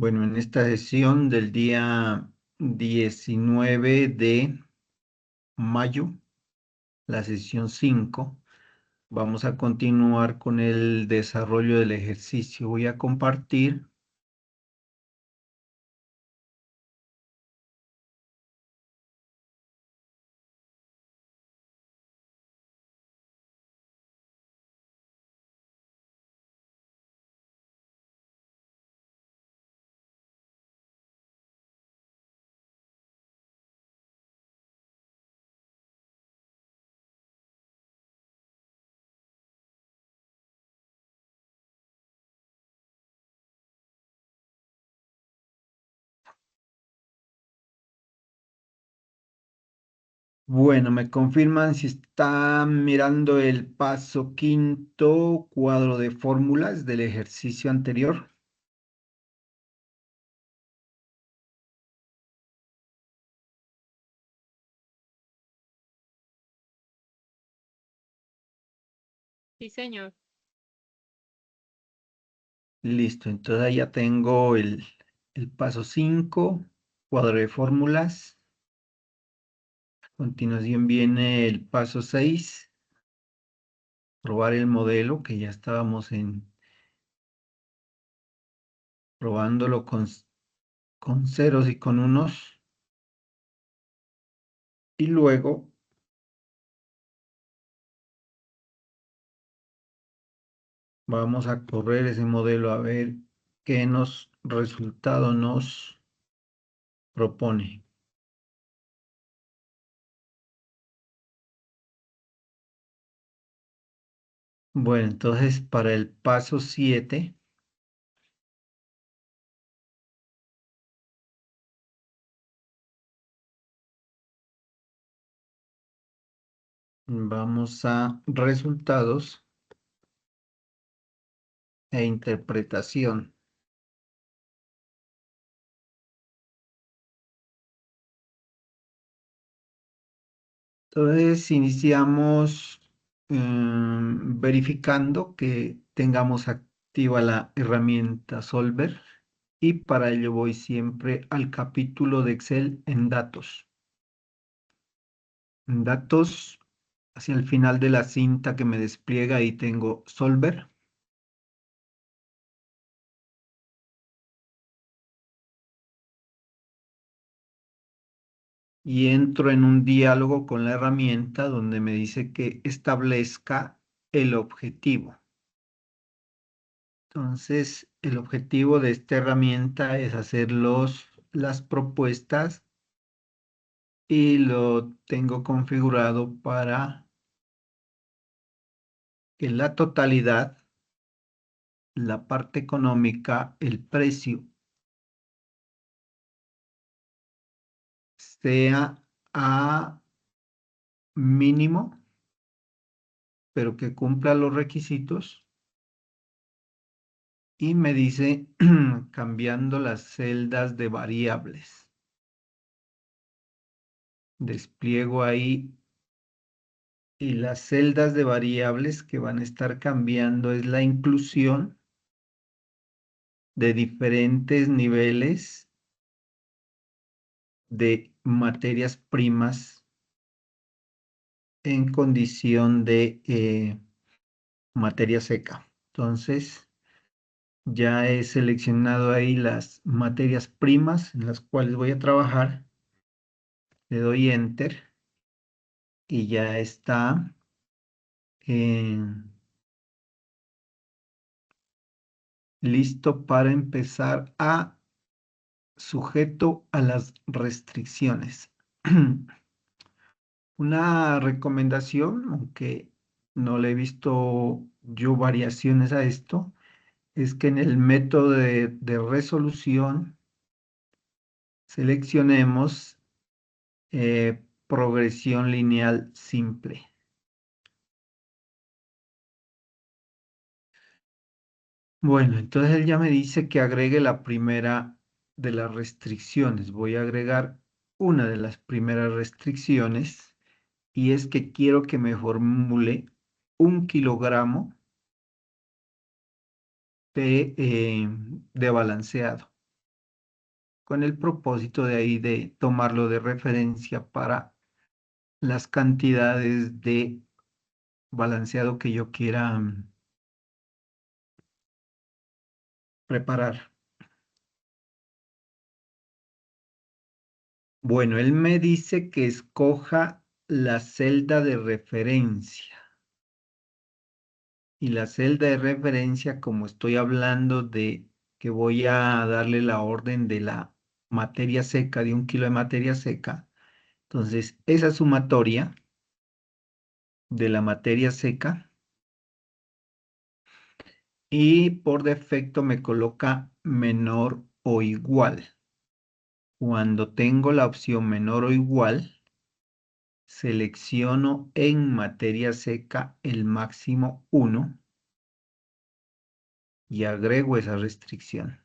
Bueno, en esta sesión del día 19 de mayo, la sesión 5, vamos a continuar con el desarrollo del ejercicio. Voy a compartir. Bueno, me confirman si están mirando el paso quinto, cuadro de fórmulas del ejercicio anterior. Sí, señor. Listo, entonces ya tengo el paso 5, cuadro de fórmulas. A continuación viene el paso 6, probar el modelo, que ya estábamos probándolo con ceros y con unos. Y luego vamos a correr ese modelo a ver qué resultado nos propone. Bueno, entonces para el paso 7 vamos a resultados e interpretación. Entonces iniciamos verificando que tengamos activa la herramienta Solver, y para ello voy siempre al capítulo de Excel en datos. En datos, hacia el final de la cinta que me despliega, ahí tengo Solver. Y entro en un diálogo con la herramienta donde me dice que establezca el objetivo. Entonces, el objetivo de esta herramienta es hacer las propuestas, y lo tengo configurado para que la totalidad, la parte económica, el precio, sea a mínimo, pero que cumpla los requisitos. Y me dice cambiando las celdas de variables. Despliego ahí, y las celdas de variables que van a estar cambiando es la inclusión de diferentes niveles de materias primas en condición de materia seca. Entonces, ya he seleccionado ahí las materias primas en las cuales voy a trabajar. Le doy Enter y ya está listo para empezar a sujeto a las restricciones. Una recomendación, aunque no le he visto yo variaciones a esto, es que en el método de resolución seleccionemos progresión lineal simple. Bueno, entonces él ya me dice que agregue la primera de las restricciones. Voy a agregar una de las primeras restricciones, y es que quiero que me formule 1 kilogramo de balanceado. con el propósito de ahí de tomarlo de referencia para las cantidades de balanceado que yo quiera preparar. Bueno, él me dice que escoja la celda de referencia. Y la celda de referencia, como estoy hablando de que voy a darle la orden de la materia seca, de 1 kilo de materia seca, entonces esa sumatoria de la materia seca y por defecto me coloca menor o igual. Cuando tengo la opción menor o igual, selecciono en materia seca el máximo 1 y agrego esa restricción.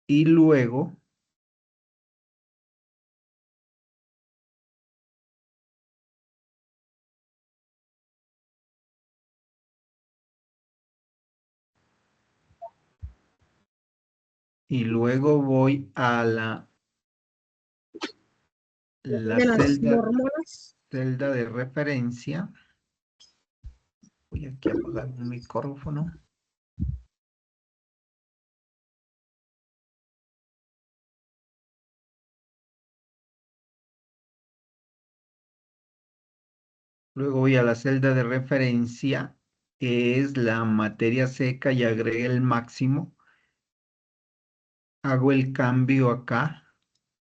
Y luego voy a la De las hormonas. celda de referencia. Voy aquí a apagar un micrófono. Luego voy a la celda de referencia, que es la materia seca, y agregué el máximo. Hago el cambio acá,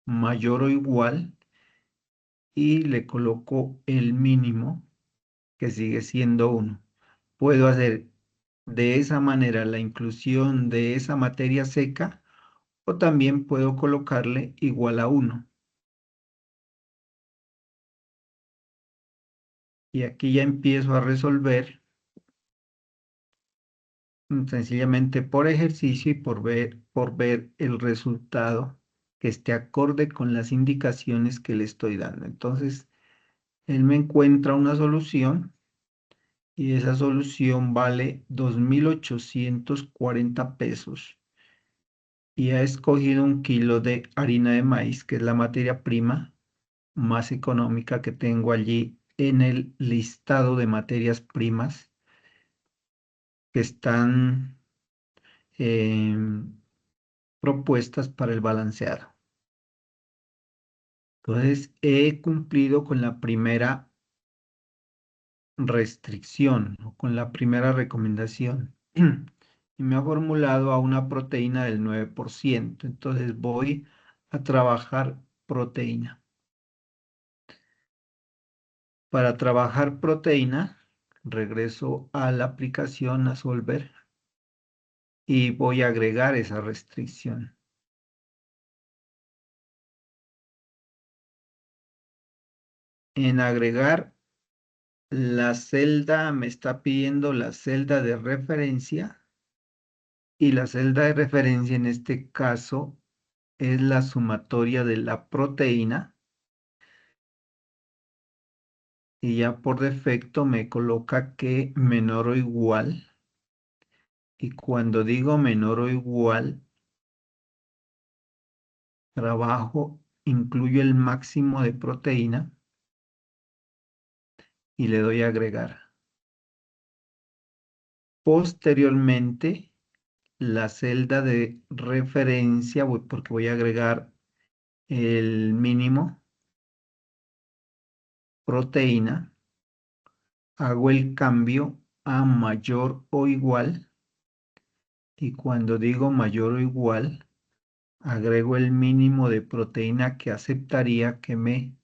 mayor o igual, y le coloco el mínimo, que sigue siendo 1. Puedo hacer de esa manera la inclusión de esa materia seca, o también puedo colocarle igual a 1. Y aquí ya empiezo a resolver sencillamente por ejercicio y por ver el resultado que esté acorde con las indicaciones que le estoy dando. Entonces, él me encuentra una solución y esa solución vale 2.840 pesos. Y ha escogido 1 kilo de harina de maíz, que es la materia prima más económica que tengo allí en el listado de materias primas que están propuestas para el balanceado. Entonces, he cumplido con la primera restricción o con la primera recomendación y me ha formulado a una proteína del 9%. Entonces, voy a trabajar proteína. Para trabajar proteína, regreso a la aplicación a Solver y voy a agregar esa restricción. En agregar la celda, me está pidiendo la celda de referencia, y la celda de referencia en este caso es la sumatoria de la proteína, y ya por defecto me coloca que menor o igual, y cuando digo menor o igual, trabajo, incluyo el máximo de proteína y le doy a agregar. Posteriormente, la celda de referencia, porque voy a agregar el mínimo proteína, hago el cambio a mayor o igual, y cuando digo mayor o igual, agrego el mínimo de proteína que aceptaría que me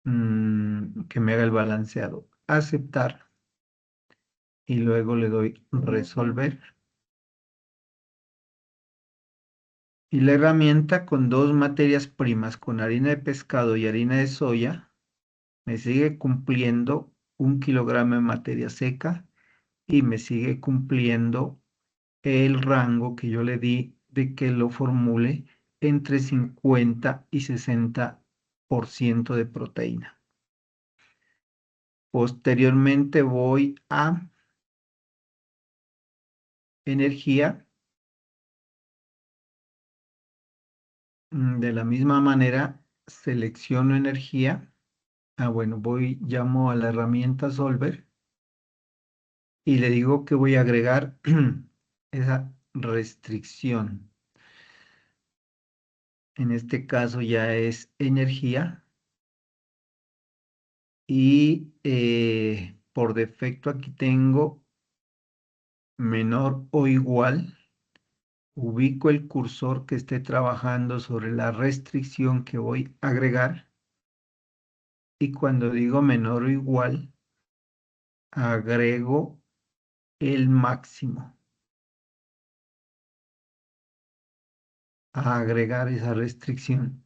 haga el balanceado. Aceptar, y luego le doy resolver. Y la herramienta con dos materias primas, con harina de pescado y harina de soya, me sigue cumpliendo 1 kilogramo de materia seca y me sigue cumpliendo el rango que yo le di de que lo formule entre 50 y 60% de proteína. Posteriormente voy a energía. De la misma manera, selecciono energía. Bueno, llamo a la herramienta Solver y le digo que voy a agregar esa restricción. En este caso ya es energía y por defecto aquí tengo menor o igual. Ubico el cursor que esté trabajando sobre la restricción que voy a agregar y cuando digo menor o igual, agrego el máximo a agregar esa restricción.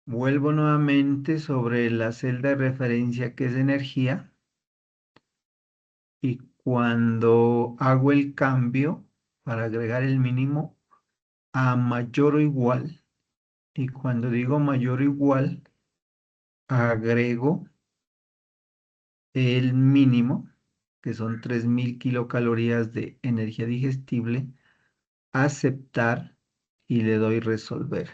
Vuelvo nuevamente sobre la celda de referencia que es energía y cuando hago el cambio para agregar el mínimo a mayor o igual y cuando digo mayor o igual agrego el mínimo que son 3000 kilocalorías de energía digestible, aceptar y le doy resolver.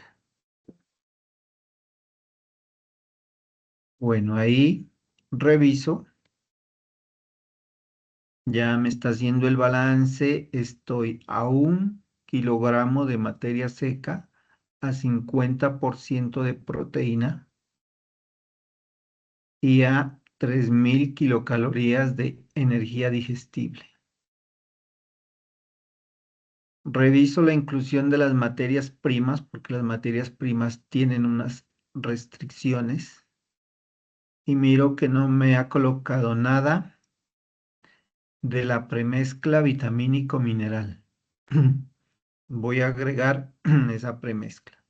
Bueno, ahí reviso. Ya me está haciendo el balance. Estoy a 1 kilogramo de materia seca, a 50% de proteína y a 3000 kilocalorías de energía digestible. Reviso la inclusión de las materias primas porque las materias primas tienen unas restricciones y miro que no me ha colocado nada de la premezcla vitamínico mineral. Voy a agregar esa premezcla.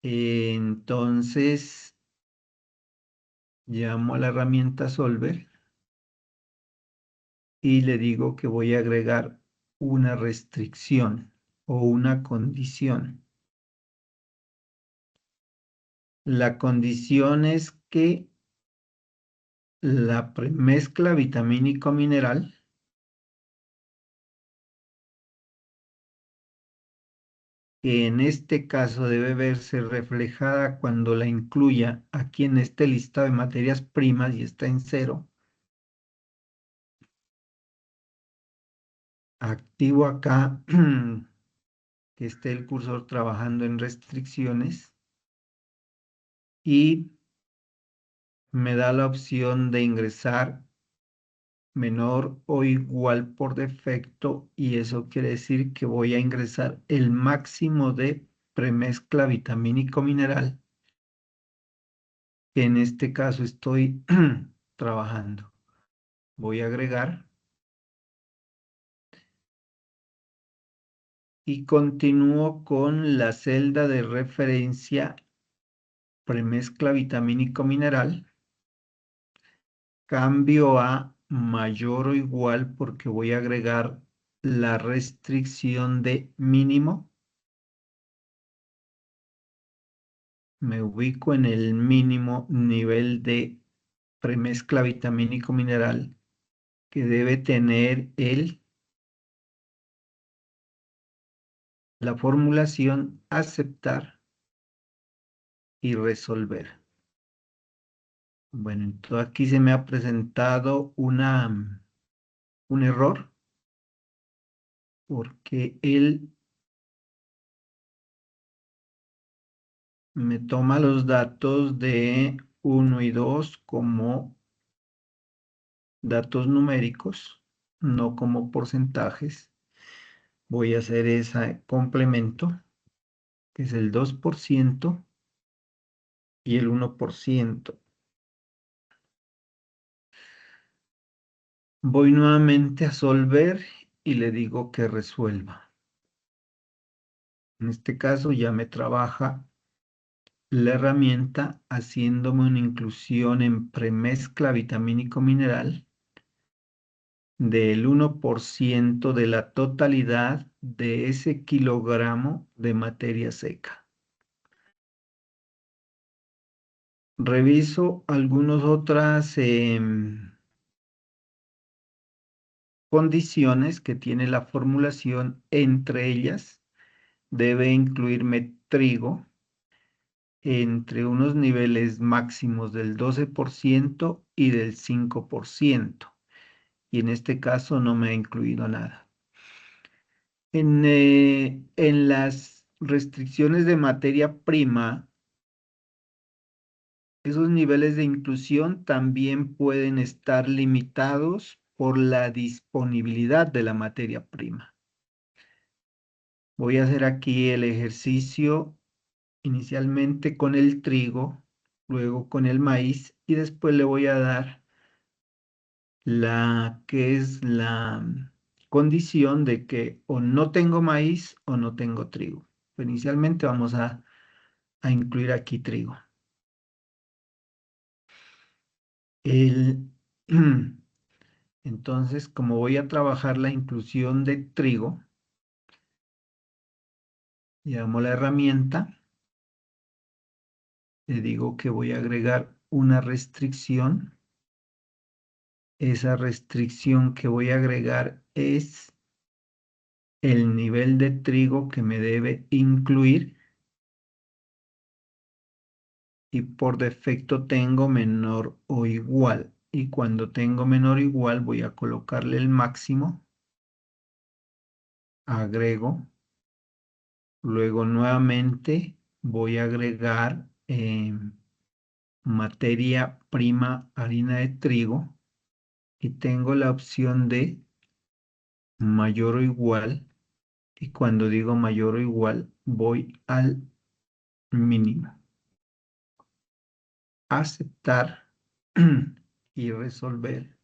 Entonces, llamo a la herramienta Solver y le digo que voy a agregar una restricción o una condición. La condición es que la premezcla vitamínico mineral que en este caso debe verse reflejada cuando la incluya aquí en este listado de materias primas y está en 0. Activo acá que esté el cursor trabajando en restricciones y me da la opción de ingresar menor o igual por defecto y eso quiere decir que voy a ingresar el máximo de premezcla vitamínico mineral que en este caso estoy trabajando. Voy a agregar y continúo con la celda de referencia premezcla vitamínico mineral. Cambio a mayor o igual porque voy a agregar la restricción de mínimo. Me ubico en el mínimo nivel de premezcla vitamínico mineral que debe tener la formulación aceptar y resolver. Bueno, entonces aquí se me ha presentado un error porque él me toma los datos de 1 y 2 como datos numéricos, no como porcentajes. Voy a hacer ese complemento, que es el 2% y el 1%. Voy nuevamente a Solver y le digo que resuelva. En este caso ya me trabaja la herramienta haciéndome una inclusión en premezcla vitamínico mineral del 1% de la totalidad de ese kilogramo de materia seca. Reviso algunas otras condiciones que tiene la formulación. Entre ellas, debe incluirme trigo entre unos niveles máximos del 12% y del 5%. Y en este caso no me ha incluido nada. En las restricciones de materia prima, esos niveles de inclusión también pueden estar limitados por la disponibilidad de la materia prima. Voy a hacer aquí el ejercicio inicialmente con el trigo, luego con el maíz y después le voy a dar la que es la condición de que o no tengo maíz o no tengo trigo. Inicialmente vamos a incluir aquí trigo. El, entonces, como voy a trabajar la inclusión de trigo, llamo la herramienta, le digo que voy a agregar una restricción. Esa restricción que voy a agregar es el nivel de trigo que me debe incluir y por defecto tengo menor o igual. Y cuando tengo menor o igual voy a colocarle el máximo, agrego, luego nuevamente voy a agregar materia prima harina de trigo y tengo la opción de mayor o igual. Y cuando digo mayor o igual voy al mínimo. Aceptar y resolver.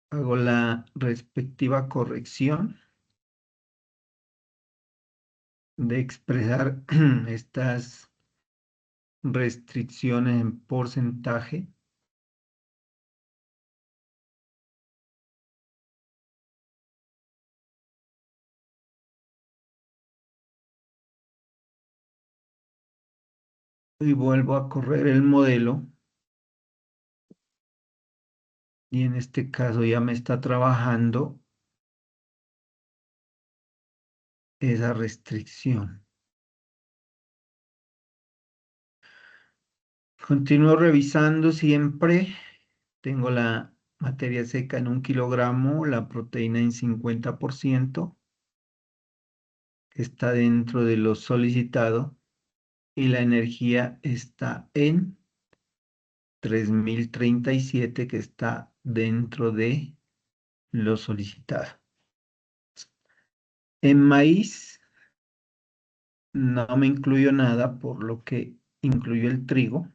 Hago la respectiva corrección de expresar estas restricciones en porcentaje. Y vuelvo a correr el modelo. Y en este caso ya me está trabajando esa restricción. Continúo revisando siempre. Tengo la materia seca en 1 kilogramo, la proteína en 50%, que está dentro de lo solicitado, y la energía está en 3037, que está dentro de lo solicitado. En maíz no me incluyo nada, por lo que incluyo el trigo.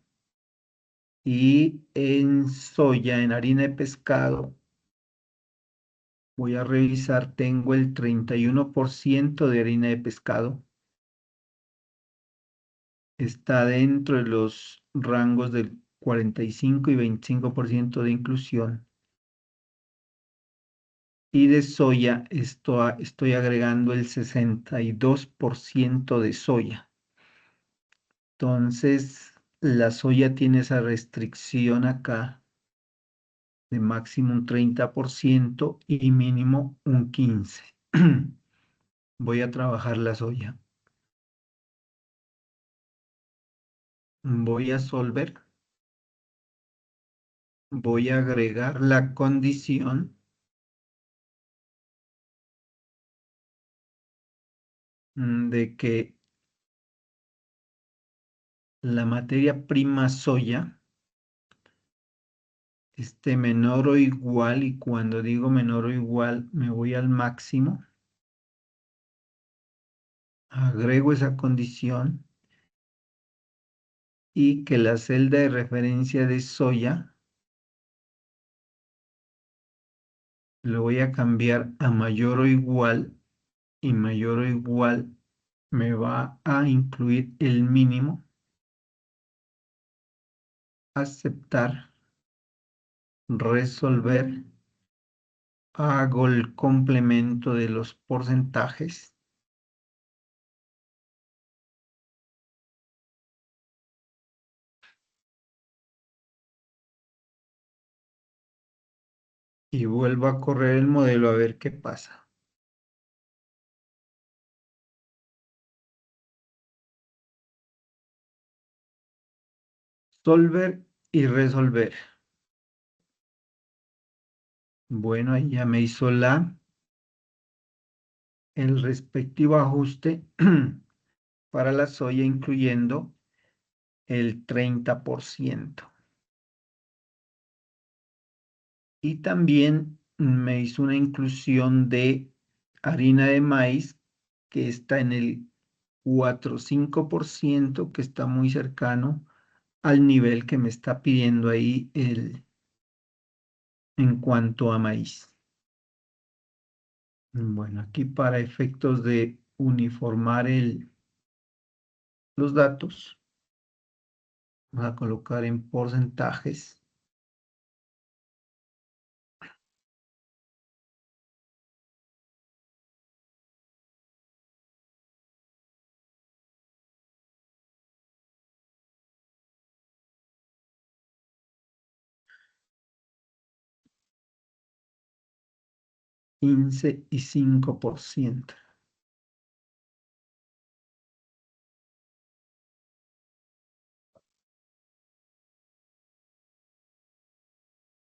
Y en soya, en harina de pescado, voy a revisar, tengo el 31% de harina de pescado. Está dentro de los rangos del 45 y 25% de inclusión. Y de soya estoy agregando el 62% de soya. Entonces, la soya tiene esa restricción acá de máximo un 30% y mínimo un 15%. Voy a trabajar la soya. Voy a solver. Voy a agregar la condición de que la materia prima soya esté menor o igual, y cuando digo menor o igual me voy al máximo, agrego esa condición y que la celda de referencia de soya lo voy a cambiar a mayor o igual, y mayor o igual me va a incluir el mínimo. Aceptar, resolver, hago el complemento de los porcentajes. Y vuelvo a correr el modelo a ver qué pasa. Solver y resolver. Bueno, ahí ya me hizo el respectivo ajuste para la soya, incluyendo el 30%. Y también me hizo una inclusión de harina de maíz que está en el 4,5%, que está muy cercano al nivel que me está pidiendo ahí en cuanto a maíz. Bueno, aquí para efectos de uniformar los datos, vamos a colocar en porcentajes. Quince y 5%.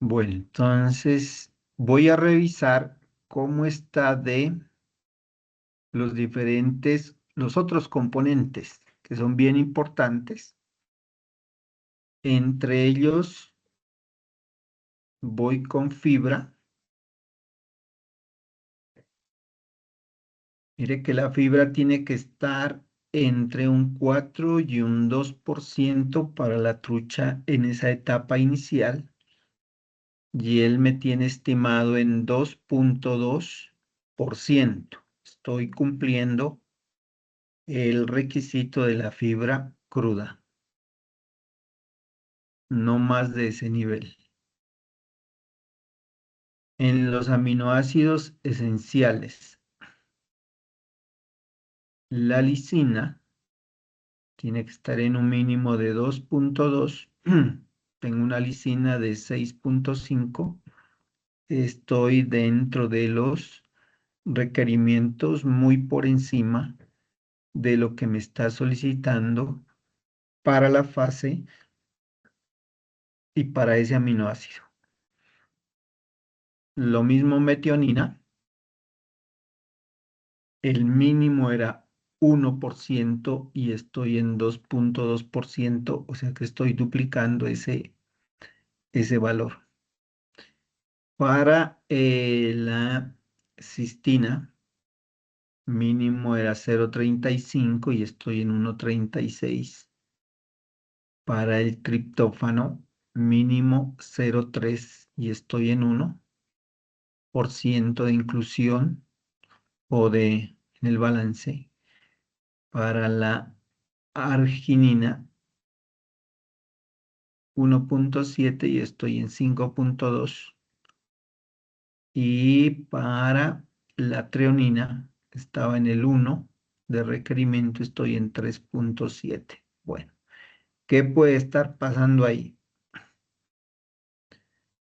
Bueno, entonces voy a revisar cómo está de los otros componentes que son bien importantes. Entre ellos voy con fibra. Mire que la fibra tiene que estar entre un 4 y un 2% para la trucha en esa etapa inicial. Y él me tiene estimado en 2,2%. Estoy cumpliendo el requisito de la fibra cruda, no más de ese nivel. En los aminoácidos esenciales, la lisina tiene que estar en un mínimo de 2,2. Tengo una lisina de 6,5. Estoy dentro de los requerimientos, muy por encima de lo que me está solicitando para la fase y para ese aminoácido. Lo mismo metionina, el mínimo era 1% y estoy en 2,2%, o sea que estoy duplicando ese valor. Para la cistina, mínimo era 0,35 y estoy en 1,36. Para el triptófano, mínimo 0,3 y estoy en 1% de inclusión o en el balance. Para la arginina, 1,7 y estoy en 5,2. Y para la treonina, estaba en el 1 de requerimiento, estoy en 3,7. Bueno, ¿qué puede estar pasando ahí?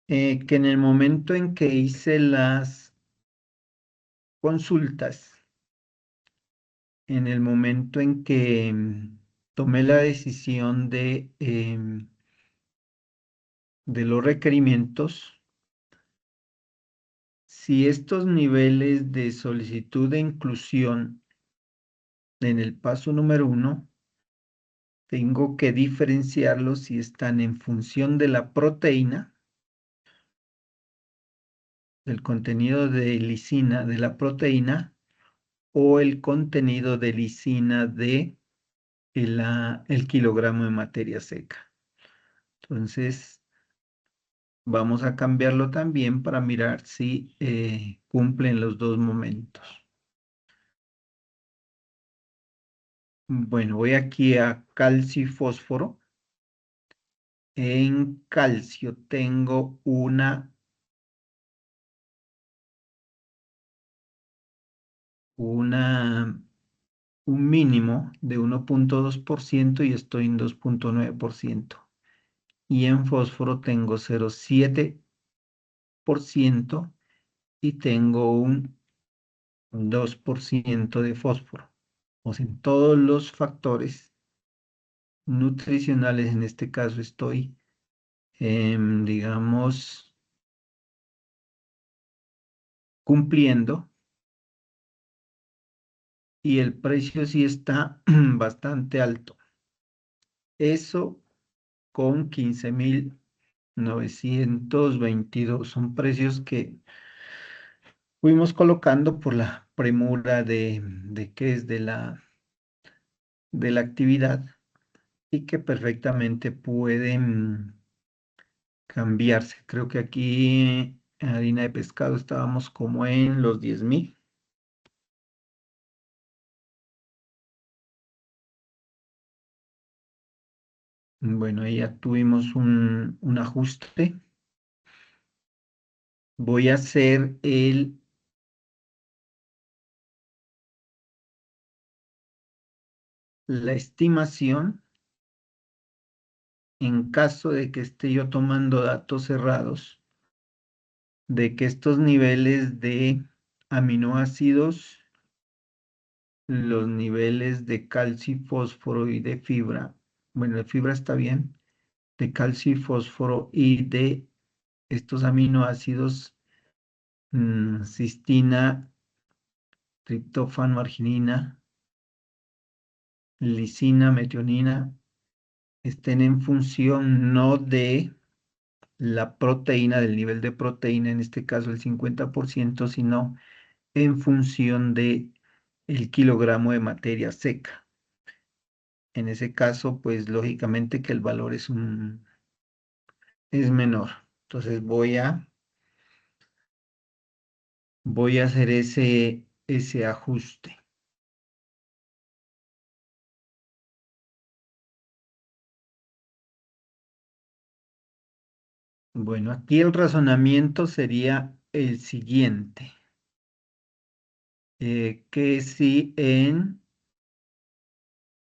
Que en el momento en que hice las consultas, en el momento en que tomé la decisión de los requerimientos, si estos niveles de solicitud de inclusión en el paso número 1, tengo que diferenciarlos si están en función de la proteína, del contenido de lisina de la proteína, o el contenido de lisina de el kilogramo de materia seca. Entonces, vamos a cambiarlo también para mirar si cumplen los dos momentos. Bueno, voy aquí a calcio y fósforo. En calcio tengo un mínimo de 1,2% y estoy en 2,9%. Y en fósforo tengo 0,7 por ciento y tengo un 2% de fósforo. O sea, en todos los factores nutricionales, en este caso estoy, digamos, cumpliendo y el precio sí está bastante alto. Eso con 15.922 son precios que fuimos colocando por la premura de que es de la actividad y que perfectamente pueden cambiarse. Creo que aquí en harina de pescado estábamos como en los 10.000. Bueno, ahí ya tuvimos un ajuste. Voy a hacer la estimación en caso de que esté yo tomando datos cerrados de que estos niveles de aminoácidos, los niveles de calcio y fósforo y de fibra, bueno, de fibra está bien, de calcio y fósforo y de estos aminoácidos, cistina, triptófano, arginina, lisina, metionina, estén en función no de la proteína, del nivel de proteína, en este caso el 50%, sino en función de el kilogramo de materia seca. En ese caso, pues lógicamente que el valor es menor. Entonces voy a hacer ese ajuste. Bueno, aquí el razonamiento sería el siguiente, que si en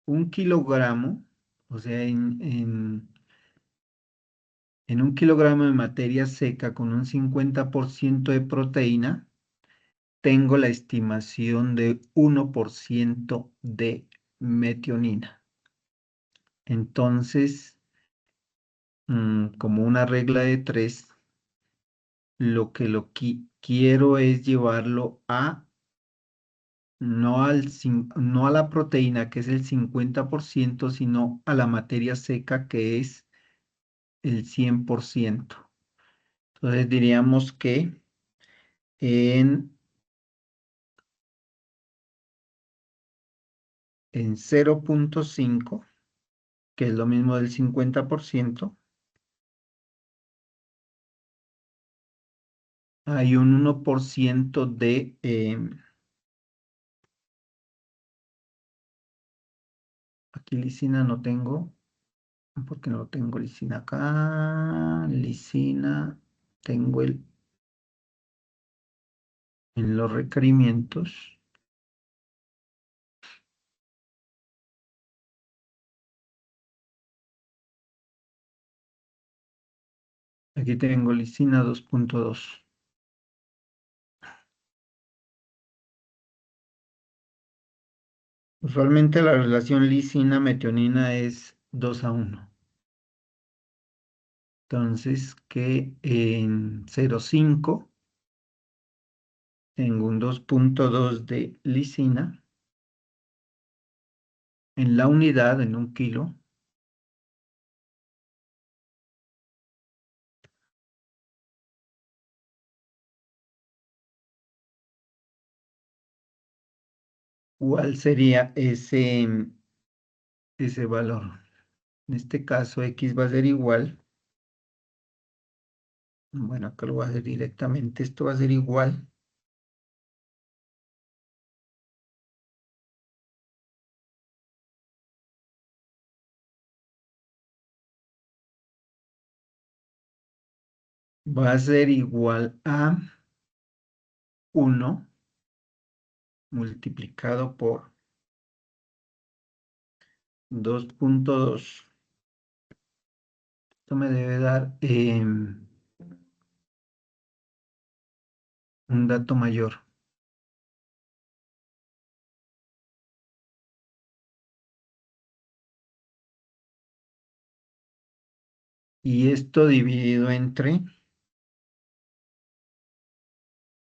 un kilogramo, o sea, en un kilogramo de materia seca con un 50% de proteína, tengo la estimación de 1% de metionina. Entonces, como una regla de tres, lo que quiero es llevarlo a no a la proteína, que es el 50%, sino a la materia seca, que es el 100%. Entonces diríamos que en, en 0,5, que es lo mismo del 50%, hay un 1% de, aquí lisina no tengo, porque no tengo lisina acá, lisina, tengo en los requerimientos. Aquí tengo lisina 2,2. Usualmente la relación lisina-metionina es 2:1. Entonces, que en 0,5 tengo un 2,2 de lisina en la unidad, en un kilo. ¿Cuál sería ese valor? En este caso, X va a ser igual. Bueno, acá lo voy a hacer directamente. Esto va a ser igual va a ser igual a 1 multiplicado por 2,2. Esto me debe dar un dato mayor. Y esto dividido entre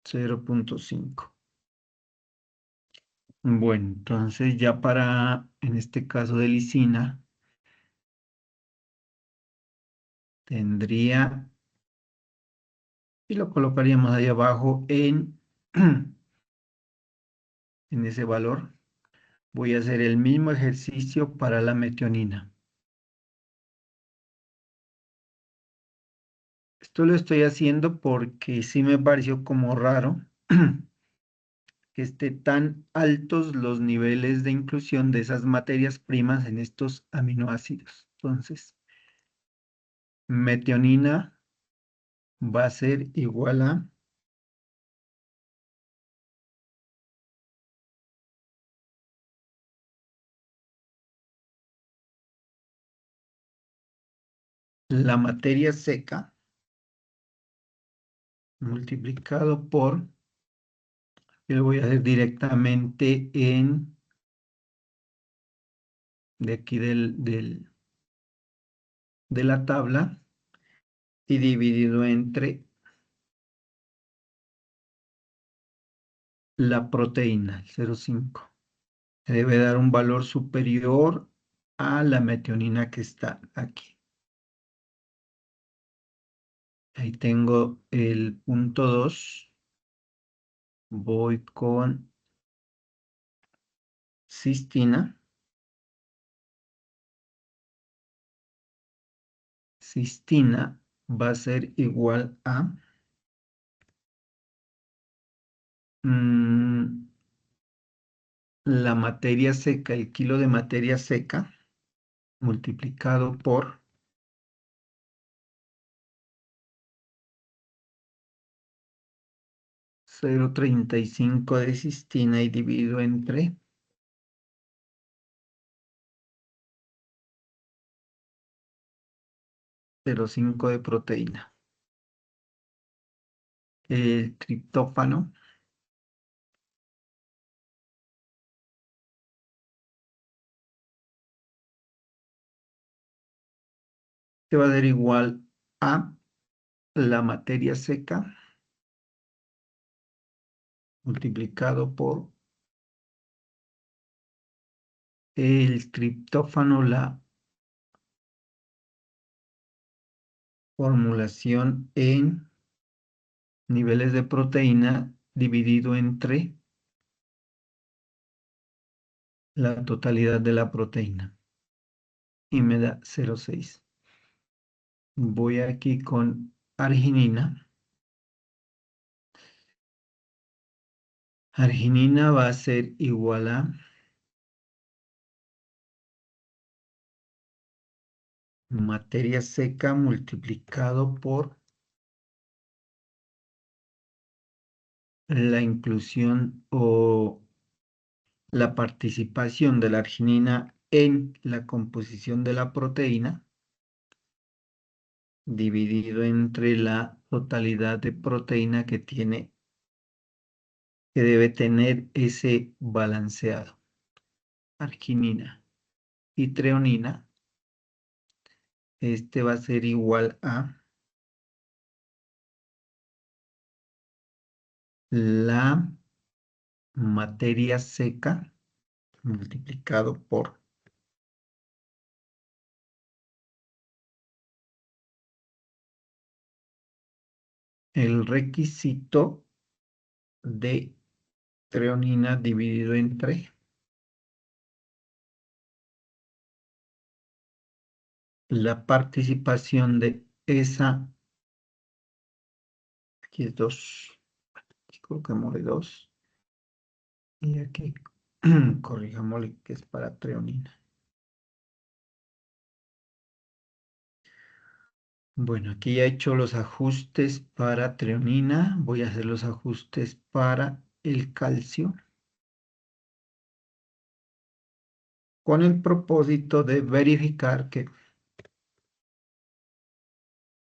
0.5. Bueno, entonces ya para, en este caso de lisina, tendría, y lo colocaríamos ahí abajo en ese valor. Voy a hacer el mismo ejercicio para la metionina. Esto lo estoy haciendo porque sí me pareció como raro que esté tan altos los niveles de inclusión de esas materias primas en estos aminoácidos. Entonces, metionina va a ser igual a la materia seca multiplicado por, yo lo voy a hacer directamente de aquí de la tabla y dividido entre la proteína, el 0,5. Debe dar un valor superior a la metionina que está aquí. Ahí tengo el punto 2. Voy con cistina. Cistina va a ser igual a mm, la materia seca, el kilo de materia seca multiplicado por 0,35 de cistina y dividido entre 0,5 de proteína. El triptófano que va a ser igual a la materia seca multiplicado por el triptófano, la formulación en niveles de proteína dividido entre la totalidad de la proteína. Y me da 0,6. Voy aquí con arginina. Arginina va a ser igual a materia seca multiplicado por la inclusión o la participación de la arginina en la composición de la proteína dividido entre la totalidad de proteína que debe tener ese balanceado. Arginina y treonina, este va a ser igual a la materia seca multiplicado por el requisito de treonina dividido entre la participación de esa, aquí es 2, aquí colocamos 2 y aquí corrijámosle que es para treonina. Bueno, aquí ya he hecho los ajustes para treonina, voy a hacer los ajustes para el calcio con el propósito de verificar que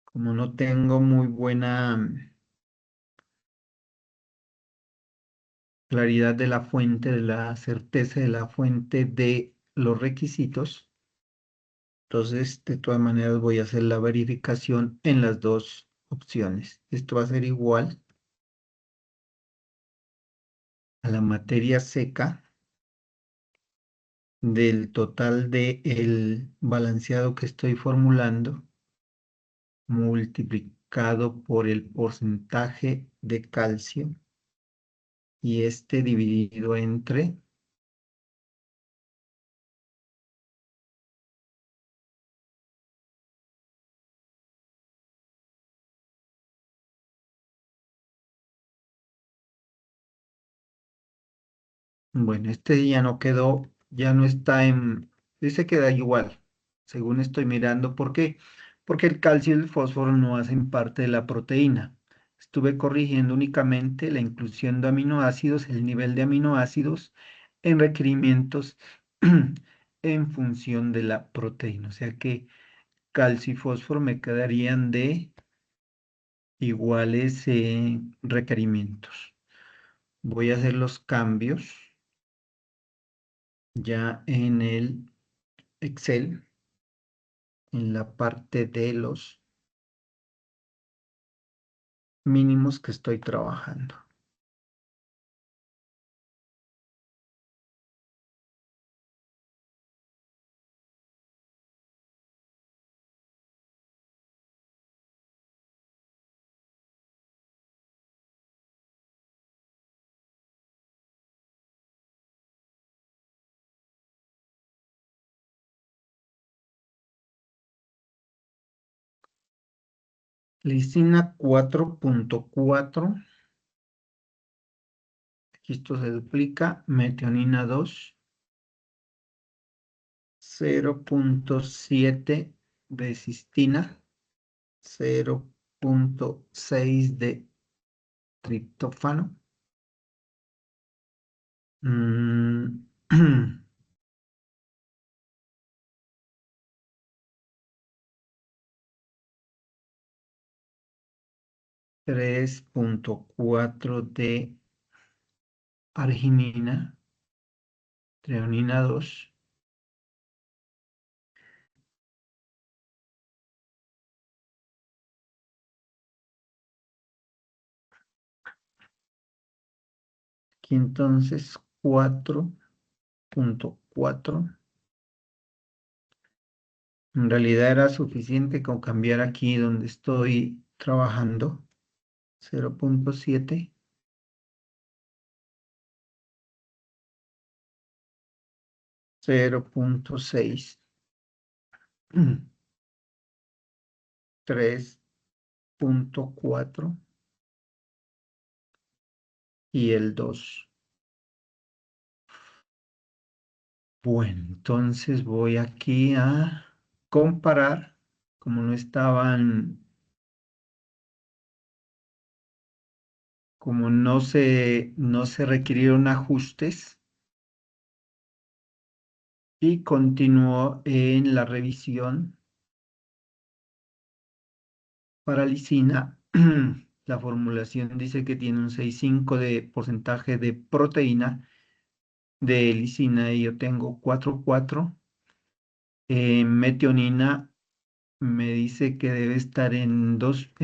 como no tengo muy buena claridad de la fuente, de la certeza de la fuente de los requisitos. Entonces, de todas maneras, voy a hacer la verificación en las dos opciones. Esto va a ser igual a la materia seca del total del balanceado que estoy formulando multiplicado por el porcentaje de calcio y este dividido entre bueno, este ya no quedó, ya no está en, ese queda igual, según estoy mirando. ¿Por qué? Porque el calcio y el fósforo no hacen parte de la proteína. Estuve corrigiendo únicamente la inclusión de aminoácidos, el nivel de aminoácidos en requerimientos en función de la proteína. O sea que calcio y fósforo me quedarían de iguales requerimientos. Voy a hacer los cambios ya en el Excel, en la parte de los mínimos que estoy trabajando. Lisina 4.4, aquí esto se duplica, metionina 2, 0.7 de cistina, 0.6 de triptófano, mm, 3.4 de arginina, treonina 2, aquí entonces 4.4. En realidad era suficiente con cambiar aquí donde estoy trabajando 0.7, 0.6, 3.4 y el 2. Bueno, entonces voy aquí a comparar, como no estaban, como no se requirieron ajustes, y continúo en la revisión para lisina. La formulación dice que tiene un 6,5 de porcentaje de proteína de lisina y yo tengo 4,4. Metionina me dice que debe estar en dos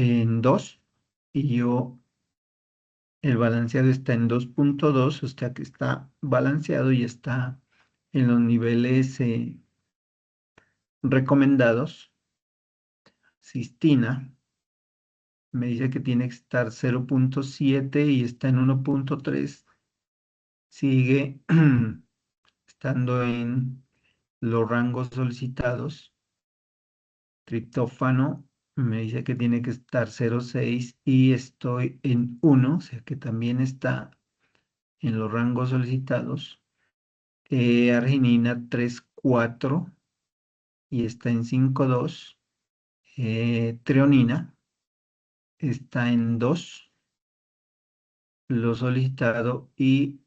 y yo el balanceado está en 2.2, o sea que está balanceado y está en los niveles recomendados. Cistina me dice que tiene que estar 0.7 y está en 1.3. Sigue estando en los rangos solicitados. Triptófano me dice que tiene que estar 0.6 y estoy en 1, o sea que también está en los rangos solicitados. Arginina 3,4 y está en 5,2. Treonina está en 2, lo solicitado, y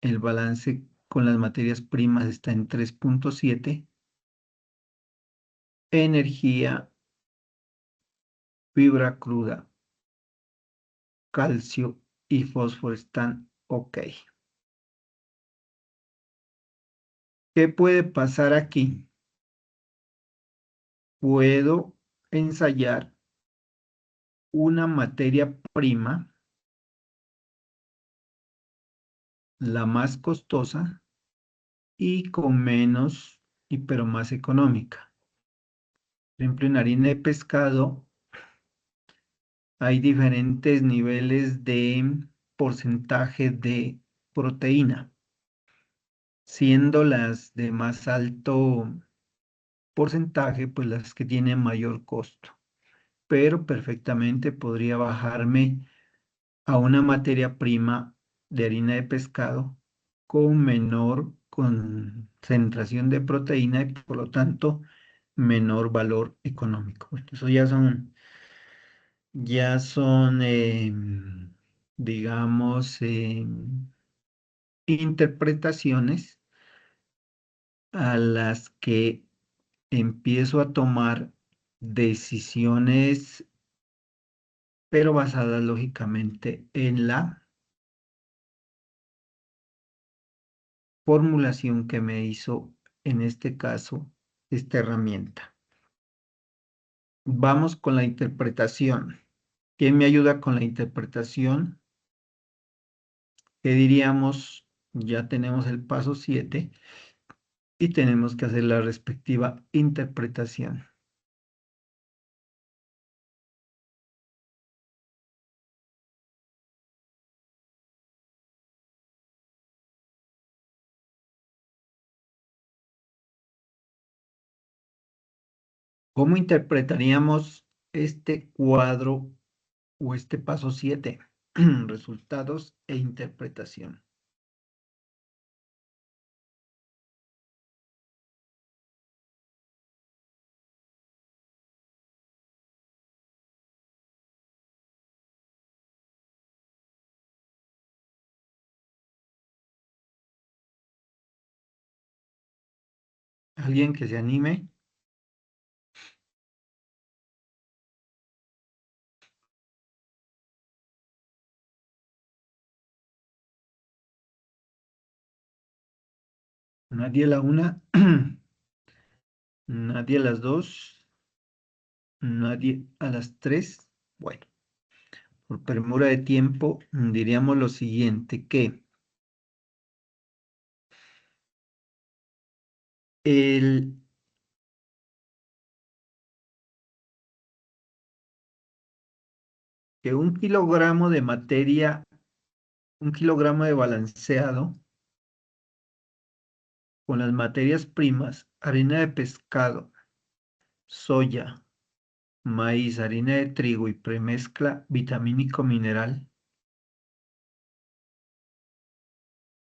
el balance con las materias primas está en 3.7. Energía, fibra cruda, calcio y fósforo están Ok. ¿Qué puede pasar aquí? Puedo ensayar una materia prima, la más costosa y con menos, pero más económica. Por ejemplo, en harina de pescado hay diferentes niveles de porcentaje de proteína, siendo las de más alto porcentaje, pues las que tienen mayor costo. Pero perfectamente podría bajarme a una materia prima de harina de pescado con menor concentración de proteína y por lo tanto menor valor económico. Bueno, eso ya son, digamos, interpretaciones a las que empiezo a tomar decisiones, pero basadas lógicamente en la formulación que me hizo, en este caso, esta herramienta. Vamos con la interpretación. ¿Quién me ayuda con la interpretación? ¿Qué diríamos? Ya tenemos el paso 7 y tenemos que hacer la respectiva interpretación. ¿Cómo interpretaríamos este cuadro o este paso 7? Resultados e interpretación. ¿Alguien que se anime? Nadie a la una, nadie a las dos, nadie a las tres. Bueno, por premura de tiempo, diríamos lo siguiente, el, que un kilogramo de materia, un kilogramo de balanceado con las materias primas, harina de pescado, soya, maíz, harina de trigo y premezcla vitamínico mineral,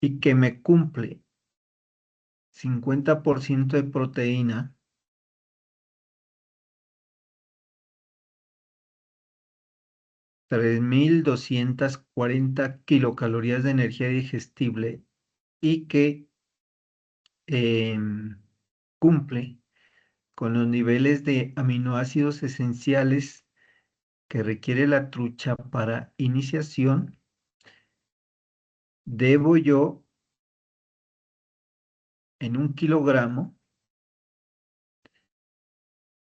y que me cumple 50% de proteína, 3.240 kilocalorías de energía digestible y que cumple con los niveles de aminoácidos esenciales que requiere la trucha para iniciación, debo yo en un kilogramo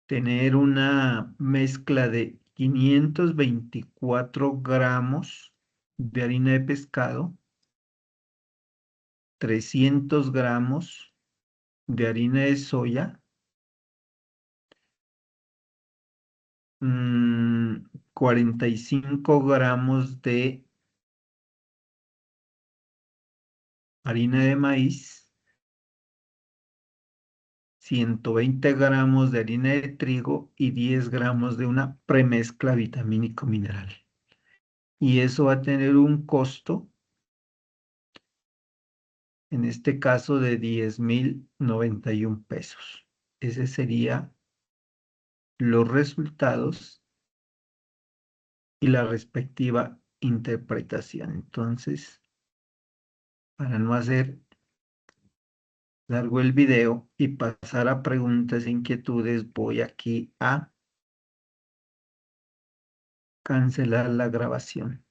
tener una mezcla de 524 gramos de harina de pescado, 300 gramos de harina de soya, 45 gramos de harina de maíz, 120 gramos de harina de trigo y 10 gramos de una premezcla vitamínico mineral. Y eso va a tener un costo, en este caso, de 10.091 pesos. Ese sería los resultados y la respectiva interpretación. Entonces, para no hacer largo el video y pasar a preguntas e inquietudes, voy aquí a cancelar la grabación.